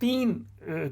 3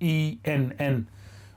NENN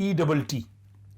ETT,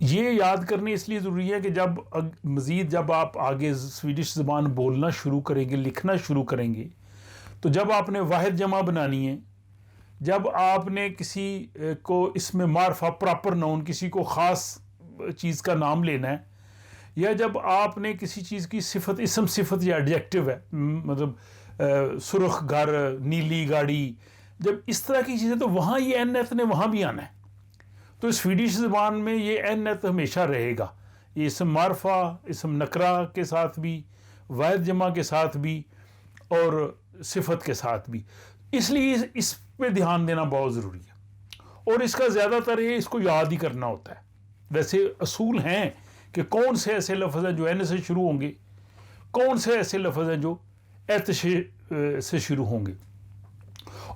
یہ یاد کرنے اس لیے ضروری ہے کہ جب آپ آگے سویڈش زبان بولنا شروع کریں گے، لکھنا شروع کریں گے، تو جب آپ نے واحد جمع بنانی ہے، جب آپ نے کسی کو اس میں معرفہ پراپر ناؤن، کسی کو خاص چیز کا نام لینا ہے، یا جب آپ نے کسی چیز کی صفت، اسم صفت یا ایڈجیکٹو ہے، مطلب سرخ گھر، نیلی گاڑی، جب اس طرح کی چیزیں، تو وہاں یہ این ایت نے وہاں بھی آنا ہے. تو سویڈش زبان میں یہ این ایت ہمیشہ رہے گا، یہ اسم معرفہ، اسم نکرہ کے ساتھ بھی، واحد جمع کے ساتھ بھی، اور صفت کے ساتھ بھی. اس لیے اس پہ دھیان دینا بہت ضروری ہے، اور اس کا زیادہ تر یہ اس کو یاد ہی کرنا ہوتا ہے. ویسے اصول ہیں کہ کون سے ایسے لفظ ہیں جو این سے شروع ہوں گے، کون سے ایسے لفظ ہیں جو ایت سے شروع ہوں گے،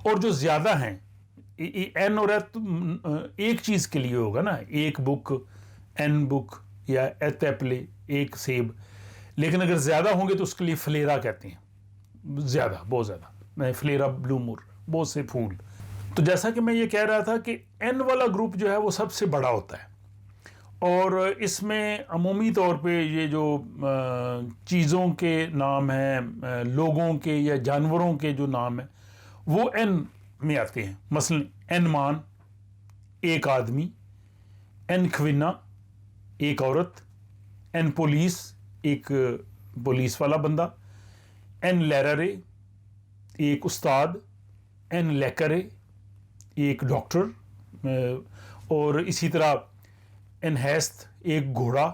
اور جو زیادہ ہیں این اور ایت ایک چیز کے لیے ہوگا نا، ایک بک، این بک، یا ایت ایپلے، ایک سیب. لیکن اگر زیادہ ہوں گے تو اس کے لیے فلیرا کہتے ہیں، زیادہ، بہت زیادہ، فلیرا بلومور، بہت سے پھول. تو جیسا کہ میں یہ کہہ رہا تھا کہ این والا گروپ جو ہے وہ سب سے بڑا ہوتا ہے، اور اس میں عمومی طور پہ یہ جو چیزوں کے نام ہیں، لوگوں کے یا جانوروں کے جو نام ہیں، وہ این میں آتے ہیں. مثلا این مان، ایک آدمی، این کھوینا، ایک عورت، این پولیس، ایک پولیس والا بندہ، این لیررے، ایک استاد، این لیکرے، ایک ڈاکٹر، اور اسی طرح این ہیست، ایک گھوڑا،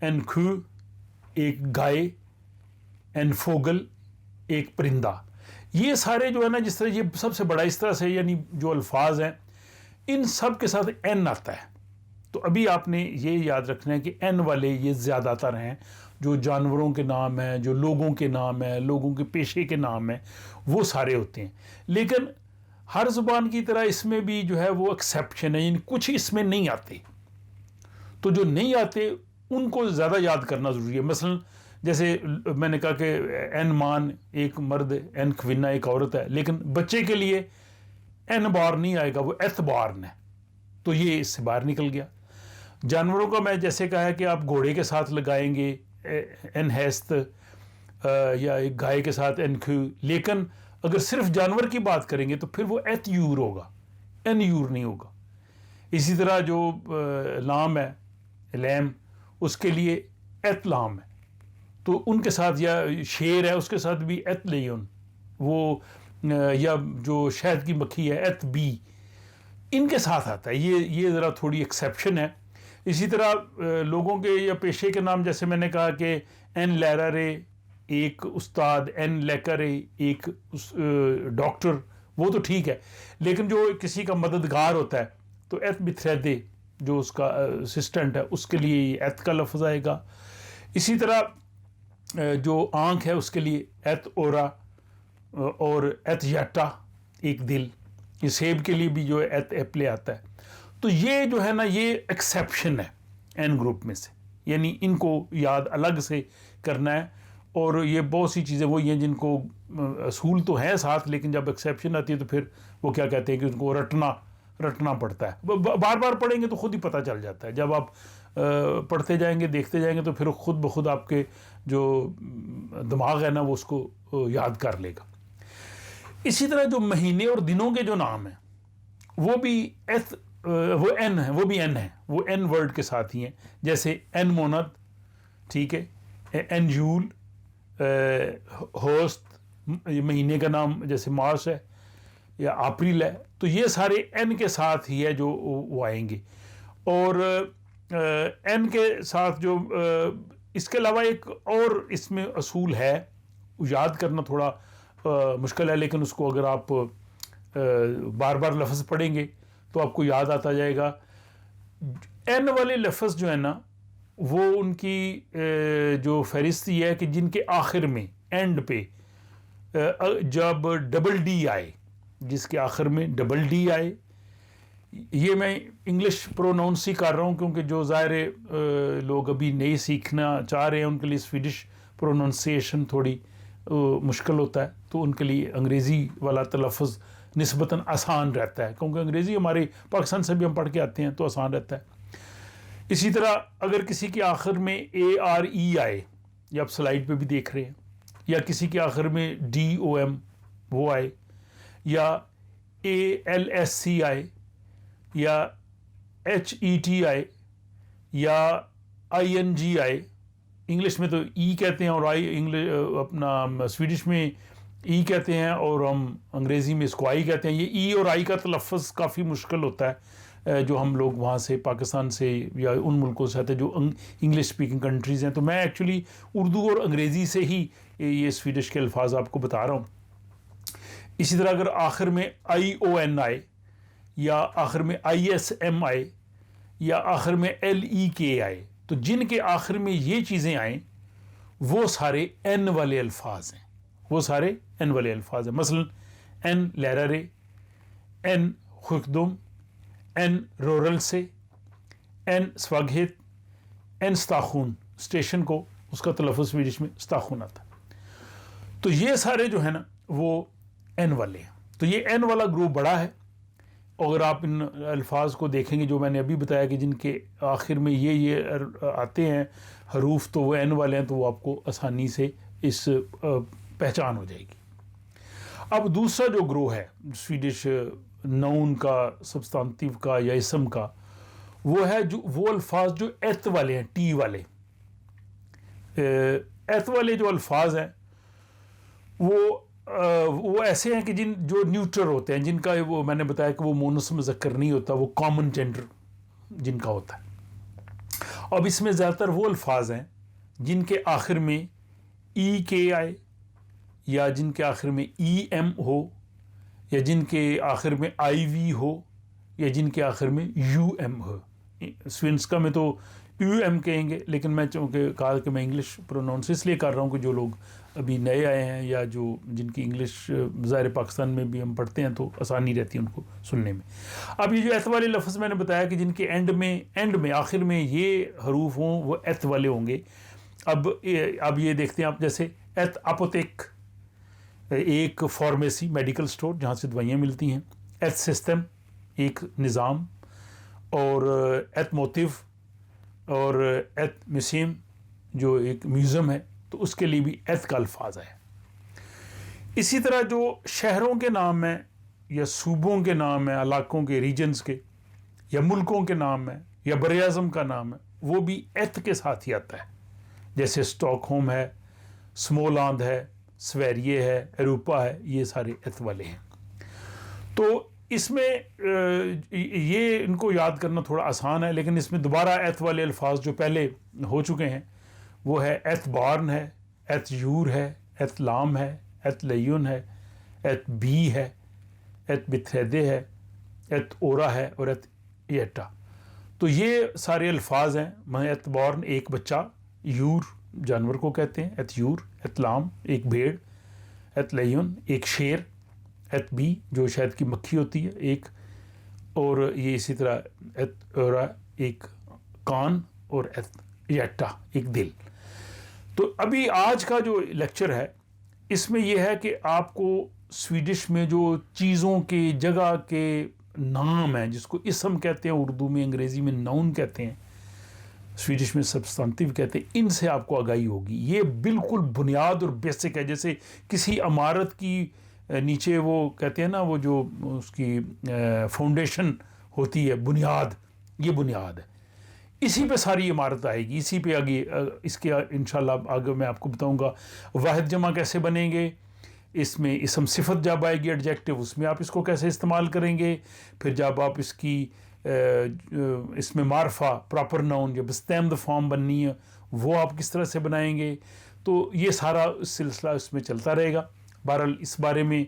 این کھو، ایک گائے، این فوگل، ایک پرندہ. یہ سارے جو ہے نا، جس طرح یہ سب سے بڑا، اس طرح سے یعنی جو الفاظ ہیں ان سب کے ساتھ این آتا ہے. تو ابھی آپ نے یہ یاد رکھنا ہے کہ این والے یہ زیادہ تر ہیں، جو جانوروں کے نام ہیں، جو لوگوں کے نام ہیں، لوگوں کے پیشے کے نام ہیں، وہ سارے ہوتے ہیں. لیکن ہر زبان کی طرح اس میں بھی جو ہے وہ ایکسیپشن ہے، یعنی کچھ اس میں نہیں آتے. تو جو نہیں آتے ان کو زیادہ یاد کرنا ضروری ہے. مثلا جیسے میں نے کہا کہ این مان ایک مرد، این کھوینا ایک عورت ہے، لیکن بچے کے لیے این بار نہیں آئے گا، وہ ایت بارن ہے، تو یہ اس سے باہر نکل گیا. جانوروں کا میں جیسے کہا ہے کہ آپ گھوڑے کے ساتھ لگائیں گے این ہیست، یا ایک گائے کے ساتھ این کھو، لیکن اگر صرف جانور کی بات کریں گے تو پھر وہ ایت یور ہوگا، این یور نہیں ہوگا. اسی طرح جو لام ہے، لیم، اس کے لیے ایت لام ہے، تو ان کے ساتھ، یا شیر ہے اس کے ساتھ بھی ایت لیون، وہ یا جو شہد کی مکھی ہے ایت بی، ان کے ساتھ آتا ہے. یہ ذرا تھوڑی ایکسیپشن ہے. اسی طرح لوگوں کے یا پیشے کے نام، جیسے میں نے کہا کہ این لیررے ایک استاد، این لیکرے ایک ڈاکٹر، وہ تو ٹھیک ہے. لیکن جو کسی کا مددگار ہوتا ہے تو ایت بتھریدے، جو اس کا اسسٹنٹ ہے، اس کے لیے ایت کا لفظ آئے گا. اسی طرح جو آنکھ ہے اس کے لیے ایت اورا، اور ایت یاٹا ایک دل. یہ سیب کے لیے بھی جو ہے ایت ایپلے آتا ہے. تو یہ جو ہے نا، یہ ایکسیپشن ہے این گروپ میں سے، یعنی ان کو یاد الگ سے کرنا ہے. اور یہ بہت سی چیزیں وہی ہیں جن کو اصول تو ہیں ساتھ، لیکن جب ایکسیپشن آتی ہے تو پھر وہ کیا کہتے ہیں کہ ان کو رٹنا پڑتا ہے. بار بار پڑھیں گے تو خود ہی پتہ چل جاتا ہے. جب آپ پڑھتے جائیں گے، دیکھتے جائیں گے، تو پھر خود بخود آپ کے جو دماغ ہے نا وہ اس کو یاد کر لے گا. اسی طرح جو مہینے اور دنوں کے جو نام ہیں وہ بھی وہ این ہیں، وہ بھی این ہیں، وہ این ورڈ کے ساتھ ہی ہیں. جیسے این مونت، ٹھیک ہے، این جول، ہوست، مہینے کا نام جیسے مارچ ہے یا اپریل ہے، تو یہ سارے این کے ساتھ ہی ہے جو وہ آئیں گے. اور این کے ساتھ جو اس کے علاوہ ایک اور اس میں اصول ہے، یاد کرنا تھوڑا مشکل ہے، لیکن اس کو اگر آپ بار بار لفظ پڑھیں گے تو آپ کو یاد آتا جائے گا. این والے لفظ جو ہے نا، وہ ان کی جو فہرست یہ ہے کہ جن کے آخر میں، اینڈ پہ جب ڈبل ڈی آئے، جس کے آخر میں ڈبل ڈی آئے. یہ میں انگلش پروناؤنس ہی کر رہا ہوں کیونکہ جو ظاہر لوگ ابھی نہیں سیکھنا چاہ رہے ہیں ان کے لیے سویڈش پروننسیشن تھوڑی مشکل ہوتا ہے، تو ان کے لیے انگریزی والا تلفظ نسبتاً آسان رہتا ہے، کیونکہ انگریزی ہمارے پاکستان سے بھی ہم پڑھ کے آتے ہیں تو آسان رہتا ہے. اسی طرح اگر کسی کے آخر میں ARE آئے، یا آپ سلائڈ پہ بھی دیکھ رہے ہیں، یا کسی کے آخر میں DOM وہ آئے، یا ALSC آئے، یا HET آئے، یا ING آئے، انگلش میں تو کہتے ہیں اور اپنا سویڈش میں کہتے ہیں، اور ہم انگریزی میں اس کو کہتے ہیں۔ یہ اور کا تلفظ کافی مشکل ہوتا ہے جو ہم لوگ وہاں سے پاکستان سے یا ان ملکوں سے آتے ہیں جو انگلش اسپیکنگ کنٹریز ہیں، تو میں ایکچولی اردو اور انگریزی سے ہی یہ سویڈش کے الفاظ آپ کو بتا رہا ہوں۔ اسی طرح اگر آخر میں ION آئے، یا آخر میں ISM آئے، یا آخر میں LEK آئے، تو جن کے آخر میں یہ چیزیں آئیں وہ سارے N والے الفاظ ہیں، وہ سارے N والے الفاظ ہیں۔ مثلا N لہرارے، N خکدم، N رورل سے، N سواگہت، N ستاخون، اسٹیشن کو اس کا تلفظ سویڈش میں ستاخون آتا ہے۔ تو یہ سارے جو ہے نا وہ N والے ہیں۔ تو یہ N والا گروپ بڑا ہے۔ اگر آپ ان الفاظ کو دیکھیں گے جو میں نے ابھی بتایا کہ جن کے آخر میں یہ آتے ہیں حروف، تو وہ N والے ہیں، تو وہ آپ کو آسانی سے اس پہچان ہو جائے گی۔ اب دوسرا جو گروہ ہے سویڈش ناؤن کا، سبستانتیو کا یا اسم کا، وہ ہے وہ الفاظ جو ایت والے ہیں، ٹی والے۔ ایت والے جو الفاظ ہیں وہ ایسے ہیں کہ جو نیوٹرل ہوتے ہیں، جن کا وہ میں نے بتایا کہ وہ مونس مذکر نہیں ہوتا، وہ کامن جینڈر جن کا ہوتا ہے۔ اب اس میں زیادہ تر وہ الفاظ ہیں جن کے آخر میں EK آئے، یا جن کے آخر میں EM ہو، یا جن کے آخر میں IV ہو، یا جن کے آخر میں UM ہو۔ سوینسکا میں تو UM کہیں گے، لیکن میں چونکہ کہا کہ میں انگلش پروناؤنس اس لیے کر رہا ہوں کہ جو لوگ ابھی نئے آئے ہیں یا جن کی انگلش ظاہر پاکستان میں بھی ہم پڑھتے ہیں تو آسانی رہتی ہے ان کو سننے میں۔ اب یہ جو ایت والے لفظ میں نے بتایا کہ جن کے اینڈ میں آخر میں یہ حروف ہوں وہ ایت والے ہوں گے۔ اب یہ دیکھتے ہیں آپ، جیسے ایت اپوتیک ایک فارمیسی میڈیکل سٹور جہاں سے دوائیاں ملتی ہیں، ایت سسٹم ایک نظام، اور ایت موتیو اور ایت میوزیم جو ایک میوزیم ہے، تو اس کے لیے بھی ایت کا الفاظ ہے۔ اسی طرح جو شہروں کے نام ہیں یا صوبوں کے نام ہیں، علاقوں کے، ریجنز کے، یا ملکوں کے نام ہیں، یا بر اعظم کا نام ہے، وہ بھی ایت کے ساتھ ہی آتا ہے۔ جیسے اسٹاک ہوم ہے، سمولاند ہے، سویریے ہے، ایروپا ہے، یہ سارے ایت والے ہیں۔ تو اس میں یہ ان کو یاد کرنا تھوڑا آسان ہے، لیکن اس میں دوبارہ ایت والے الفاظ جو پہلے ہو چکے ہیں وہ ہے ایت بارن ہے، ایت یور ہے، ایت لام ہے، ایت لیون ہے، ایت بی ہے، ایت بتھیدے ہے، ایت اورا ہے، اور ایت ایٹا۔ تو یہ سارے الفاظ ہیں۔ ایت بارن ایک بچہ، یور جانور کو کہتے ہیں، ایت یور، ایت لام ایک بھیڑ، ایت لیون ایک شیر، ایت بی جو شہد کی مکھی ہوتی ہے ایک، اور یہ اسی طرح ایت اورا ایک کان، اور ایت ایٹا ایک دل۔ تو ابھی آج کا جو لیکچر ہے اس میں یہ ہے کہ آپ کو سویڈش میں جو چیزوں کے، جگہ کے نام ہیں، جس کو اسم کہتے ہیں اردو میں، انگریزی میں ناؤن کہتے ہیں، سویڈش میں سبستانتیو کہتے ہیں، ان سے آپ کو آگاہی ہوگی۔ یہ بالکل بنیاد اور بیسک ہے۔ جیسے کسی عمارت کی نیچے وہ کہتے ہیں نا، وہ جو اس کی فاؤنڈیشن ہوتی ہے، بنیاد، یہ بنیاد ہے، اسی پہ ساری عمارت آئے گی، اسی پہ آگے اس کے انشاءاللہ آگے میں آپ کو بتاؤں گا واحد جمع کیسے بنیں گے، اس میں اسم صفت جب آئے گی ایڈجیکٹو، اس میں آپ اس کو کیسے استعمال کریں گے، پھر جب آپ اس کی اس میں معرفہ پراپر ناؤن جب اسٹیمد فارم بننی ہے وہ آپ کس طرح سے بنائیں گے۔ تو یہ سارا سلسلہ اس میں چلتا رہے گا۔ بہرحال اس بارے میں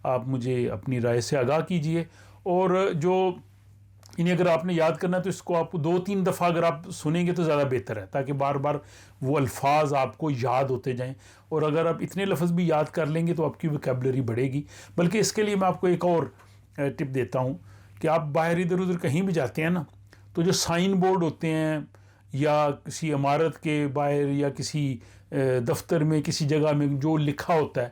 آپ مجھے اپنی رائے سے آگاہ کیجئے، اور انہیں اگر آپ نے یاد کرنا ہے تو اس کو آپ 2-3 دفعہ اگر آپ سنیں گے تو زیادہ بہتر ہے، تاکہ بار بار وہ الفاظ آپ کو یاد ہوتے جائیں۔ اور اگر آپ اتنے لفظ بھی یاد کر لیں گے تو آپ کی ویکیبلری بڑھے گی۔ بلکہ اس کے لیے میں آپ کو ایک اور ٹپ دیتا ہوں کہ آپ باہر ادھر ادھر کہیں بھی جاتے ہیں نا، تو جو سائن بورڈ ہوتے ہیں یا کسی عمارت کے باہر یا کسی دفتر میں کسی جگہ میں جو لکھا ہوتا ہے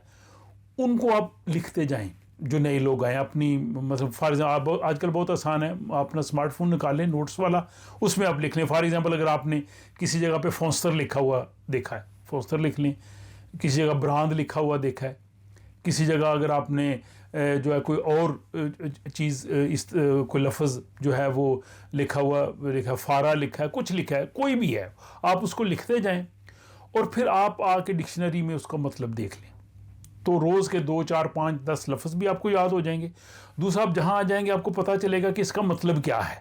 ان کو آپ لکھتے جائیں، جو نئے لوگ آئے اپنی مطلب فار ایگزامپل آج کل بہت آسان ہے، آپ اپنا اسمارٹ فون نکالیں نوٹس والا، اس میں آپ لکھ لیں. فار ایگزامپل اگر آپ نے کسی جگہ پہ فونستر لکھا ہوا دیکھا ہے، فونستر لکھ لیں. کسی جگہ براند لکھا ہوا دیکھا ہے، کسی جگہ اگر آپ نے جو ہے کوئی اور چیز اس کوئی لفظ جو ہے وہ لکھا ہوا لکھا، فارا لکھا ہے، کچھ لکھا ہے، کوئی بھی ہے، آپ اس کو لکھتے جائیں اور پھر آپ آ کے ڈکشنری میں اس کا مطلب دیکھ لیں. تو روز کے 2 4 5 10 لفظ بھی آپ کو یاد ہو جائیں گے. دوسرا آپ جہاں آ جائیں گے آپ کو پتہ چلے گا کہ اس کا مطلب کیا ہے،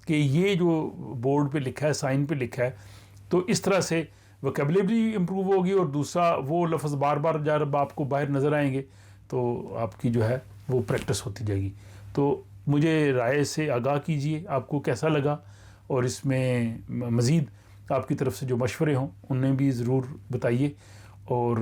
کہ یہ جو بورڈ پہ لکھا ہے، سائن پہ لکھا ہے. تو اس طرح سے ویکیبلری امپروو ہوگی، اور دوسرا وہ لفظ بار بار جب آپ کو باہر نظر آئیں گے تو آپ کی جو ہے وہ پریکٹس ہوتی جائے گی. تو مجھے رائے سے آگاہ کیجئے آپ کو کیسا لگا، اور اس میں مزید آپ کی طرف سے جو مشورے ہوں انہیں بھی ضرور بتائیے. اور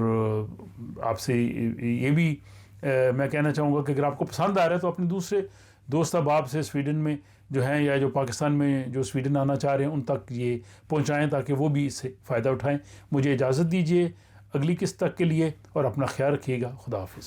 آپ سے یہ بھی میں کہنا چاہوں گا کہ اگر آپ کو پسند آ رہا ہے تو اپنے دوسرے دوست احباب سے سویڈن میں جو ہیں یا جو پاکستان میں جو سویڈن آنا چاہ رہے ہیں ان تک یہ پہنچائیں تاکہ وہ بھی اس سے فائدہ اٹھائیں. مجھے اجازت دیجیے اگلی قسط تک کے لیے، اور اپنا خیال رکھیے گا. خدا حافظ.